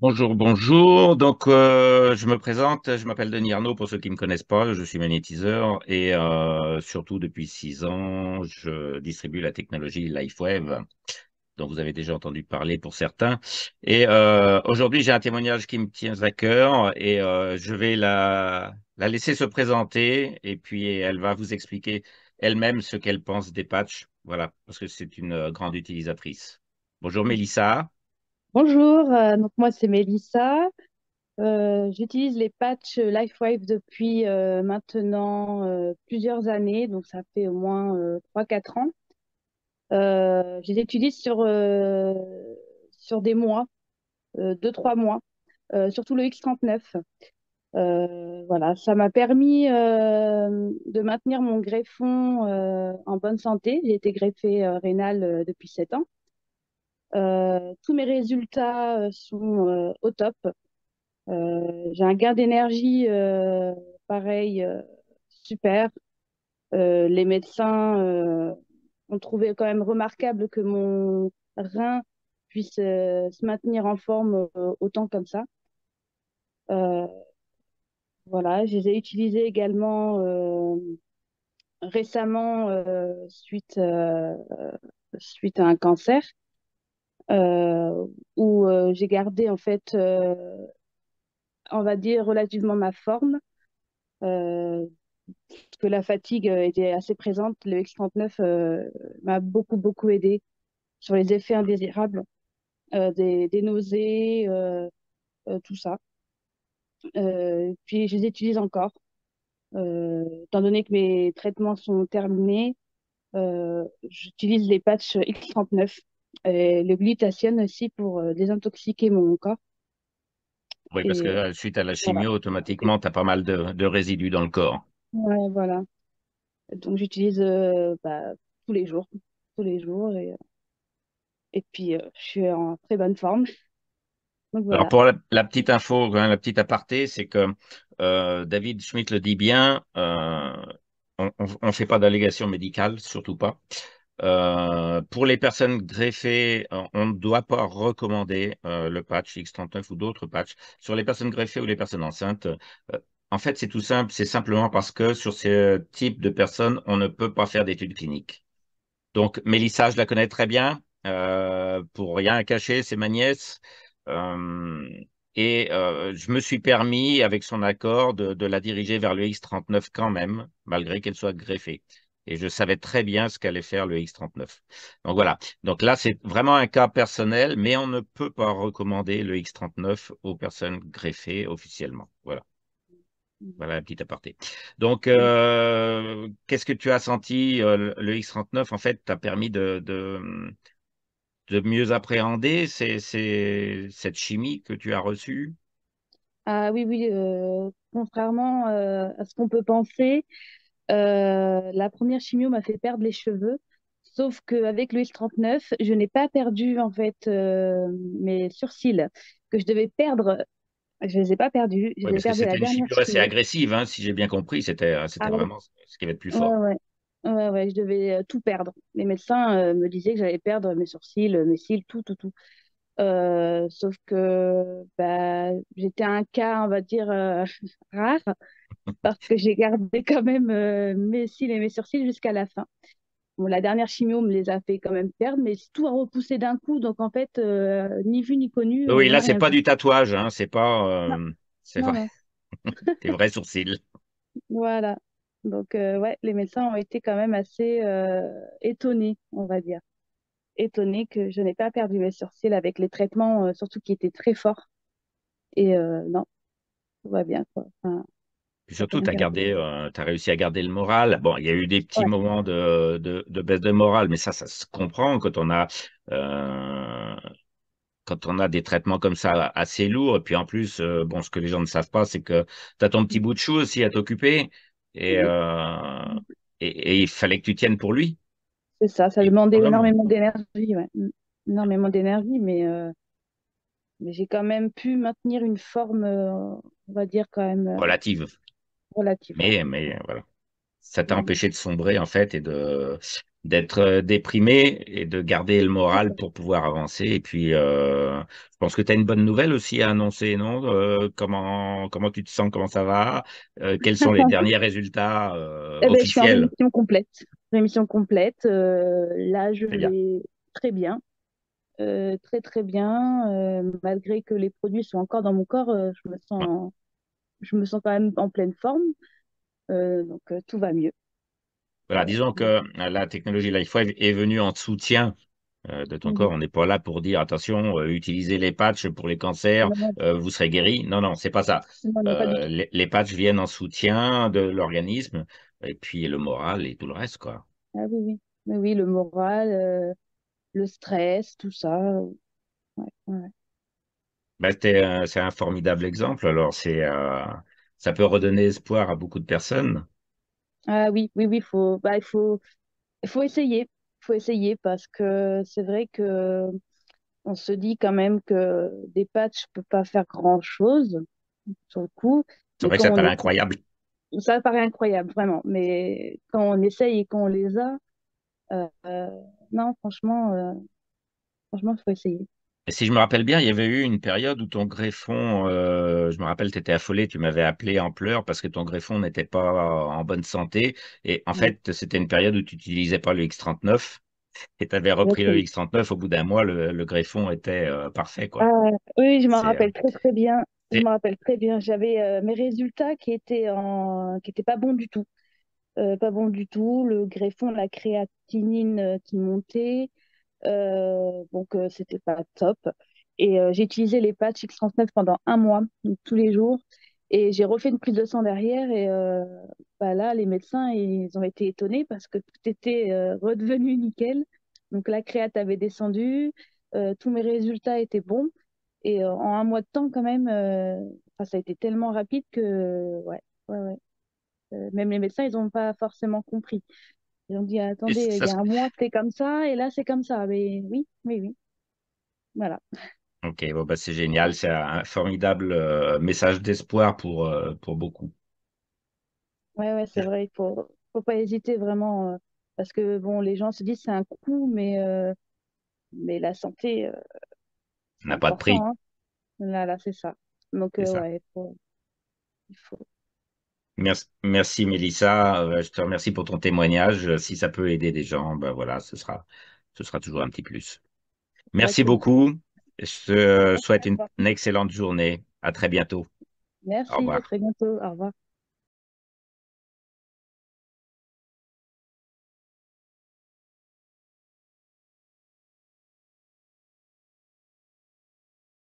Bonjour, bonjour. Donc, je me présente, je m'appelle Denis Arnaud pour ceux qui ne me connaissent pas. Je suis magnétiseur et surtout depuis 6 ans, je distribue la technologie LifeWave, dont vous avez déjà entendu parler pour certains. Et aujourd'hui, j'ai un témoignage qui me tient à cœur et je vais la laisser se présenter et puis elle va vous expliquer elle-même ce qu'elle pense des patchs. Voilà, parce que c'est une grande utilisatrice. Bonjour Mélissa. Bonjour, donc moi c'est Mélissa. J'utilise les patchs LifeWave depuis maintenant plusieurs années, donc ça fait au moins 3-4 ans. Je les utilise sur des mois, 2-3 mois, surtout le X39. Voilà, ça m'a permis de maintenir mon greffon en bonne santé. J'ai été greffée rénale depuis 7 ans. Tous mes résultats sont au top. J'ai un gain d'énergie pareil, super. Les médecins ont trouvé quand même remarquable que mon rein puisse se maintenir en forme autant comme ça. Euh, voilà, je les ai utilisés également récemment suite à un cancer où j'ai gardé en fait, on va dire, relativement ma forme. Euh, que la fatigue était assez présente, le X39 m'a beaucoup aidé sur les effets indésirables, des nausées, tout ça. Puis je les utilise encore. Étant donné que mes traitements sont terminés, j'utilise les patchs X39 et le glutathione aussi pour désintoxiquer mon corps. Oui, parce que Et suite à la voilà. chimio, automatiquement, tu as pas mal de résidus dans le corps. Ouais, voilà. Donc j'utilise tous les jours, tous les jours. Et puis je suis en très bonne forme. Donc Alors, voilà. pour la petite info, hein, la petite aparté, c'est que David Schmitt le dit bien, on ne fait pas d'allégation médicale, surtout pas. Pour les personnes greffées, on ne doit pas recommander le patch X39 ou d'autres patchs. Sur les personnes greffées ou les personnes enceintes, en fait, c'est tout simple, c'est simplement parce que sur ce type de personnes, on ne peut pas faire d'études cliniques. Donc, Mélissa, je la connais très bien. Pour rien cacher, c'est ma nièce. Euh, et je me suis permis, avec son accord, de la diriger vers le X39 quand même, malgré qu'elle soit greffée. Et je savais très bien ce qu'allait faire le X39. Donc voilà. Donc là, c'est vraiment un cas personnel, mais on ne peut pas recommander le X39 aux personnes greffées officiellement. Voilà. Voilà un petit aparté. Donc, qu'est-ce que tu as senti? Le X39, en fait, t'a permis de mieux appréhender cette chimie que tu as reçue. Ah oui, oui, contrairement à ce qu'on peut penser, la première chimio m'a fait perdre les cheveux. Sauf qu'avec le X39, je n'ai pas perdu en fait mes sourcils que je devais perdre. Je les ai pas perdus. Je Oui, les ai parce que perdus à la c'était une dernière chimio assez chimio. agressive, hein, si j'ai bien compris. C'était Ah oui, vraiment ce qui avait de plus ouais, fort. ouais. Ouais, ouais, je devais tout perdre. Les médecins me disaient que j'allais perdre mes sourcils, mes cils, tout. Sauf que bah, j'étais un cas, on va dire, rare parce que j'ai gardé quand même mes cils et mes sourcils jusqu'à la fin. Bon, la dernière chimio me les a fait quand même perdre, mais tout a repoussé d'un coup. Donc en fait, ni vu ni connu, Oui, on là, n'a c'est rien pas vu. du tatouage, hein, c'est pas, Non, c'est non, vrai, non. des vrais sourcils. Voilà. Donc ouais, les médecins ont été quand même assez étonnés, on va dire. Étonnés que je n'ai pas perdu mes sourcils avec les traitements, surtout qui étaient très forts. Et non, tout va bien, quoi. Enfin, Puis ça surtout, s'est regardé. tu as réussi à garder le moral. Bon, il y a eu des petits Ouais. moments de baisse de morale, mais ça se comprend euh, quand on a des traitements comme ça assez lourds. Et puis en plus, bon, ce que les gens ne savent pas, c'est que tu as ton petit bout de chou aussi à t'occuper. Et, Oui, euh, et il fallait que tu tiennes pour lui. c'est ça. Ça Et demandait vraiment, énormément d'énergie, ouais. Énormément d'énergie, mais j'ai quand même pu maintenir une forme, on va dire, quand même relative. relative. Ouais. Mais voilà. ça t'a Mhm. empêché de sombrer en fait et d'être déprimé et de garder le C'est moral ça. pour pouvoir avancer. Et puis, je pense que tu as une bonne nouvelle aussi à annoncer, non? Comment tu te sens, comment ça va? Quels sont les derniers résultats Eh ben, je suis en officiels? rémission complète. Rémission complète. Là, je C'est bien. vais très bien. Très très bien. Malgré que les produits sont encore dans mon corps, Ouais. je me sens quand même en pleine forme. Donc tout va mieux. Voilà, disons que la technologie Life est venue en soutien de ton Mhm. corps. On n'est pas là pour dire attention, utilisez les patchs pour les cancers, Non, non, vous serez guéri. Non, non, c'est pas ça. non, non, pas du tout. Les patchs viennent en soutien de l'organisme et puis le moral et tout le reste, quoi. Ah oui, oui. Oui, oui, le moral, le stress, tout ça. Ouais, ouais. Ben, c'est un formidable exemple. Alors, ça peut redonner espoir à beaucoup de personnes. Ah oui, oui, oui, il faut essayer. Il faut essayer parce que c'est vrai que on se dit quand même que des patchs ne peuvent pas faire grand-chose sur le coup, C'est mais vrai que quand ça on paraît est, incroyable. ça paraît incroyable, vraiment. Mais quand on essaye et qu'on les a, euh, non, franchement, il faut essayer. Et si je me rappelle bien, il y avait eu une période où ton greffon, je me rappelle, tu étais affolé, tu m'avais appelé en pleurs parce que ton greffon n'était pas en bonne santé. Et en Ouais, fait, c'était une période où tu n'utilisais pas le X39 et tu avais repris le exactement. X39. Au bout d'un mois, le greffon était parfait, quoi. Ah, oui, je me C'est, euh, rappelle très très bien. Je me c'est- rappelle très bien. J'avais mes résultats qui étaient pas bons du tout. Pas bons du tout. Le greffon, la créatinine qui montait. Donc, c'était pas top. Et j'ai utilisé les patchs X39 pendant un mois, donc tous les jours. Et j'ai refait une prise de sang derrière. Et bah là, les médecins, ils ont été étonnés parce que tout était redevenu nickel. Donc, la créate avait descendu. Tous mes résultats étaient bons. Et en un mois de temps, quand même, enfin, ça a été tellement rapide que, ouais, ouais, ouais. Même les médecins, ils n'ont pas forcément compris. Ils ont dit, et attendez, il ça, y a un mois, c'était comme ça, et là, c'est comme ça. Mais oui, oui, oui. Voilà. ok, bon, bah, c'est génial. C'est un formidable message d'espoir pour beaucoup. Ouais, ouais, c'est vrai, faut pas hésiter vraiment, parce que bon, les gens se disent c'est un coût, mais la santé, c'est N'a pas de important, prix. hein. Là, c'est ça. Donc, C'est ça. ouais, il faut. Merci, merci Mélissa. Je te remercie pour ton témoignage. Si ça peut aider des gens, ben voilà, ce sera toujours un petit plus. Merci Exactement. beaucoup. Je te Merci souhaite à toi. une excellente journée. À très bientôt. Au Merci, à revoir. très bientôt. Au revoir.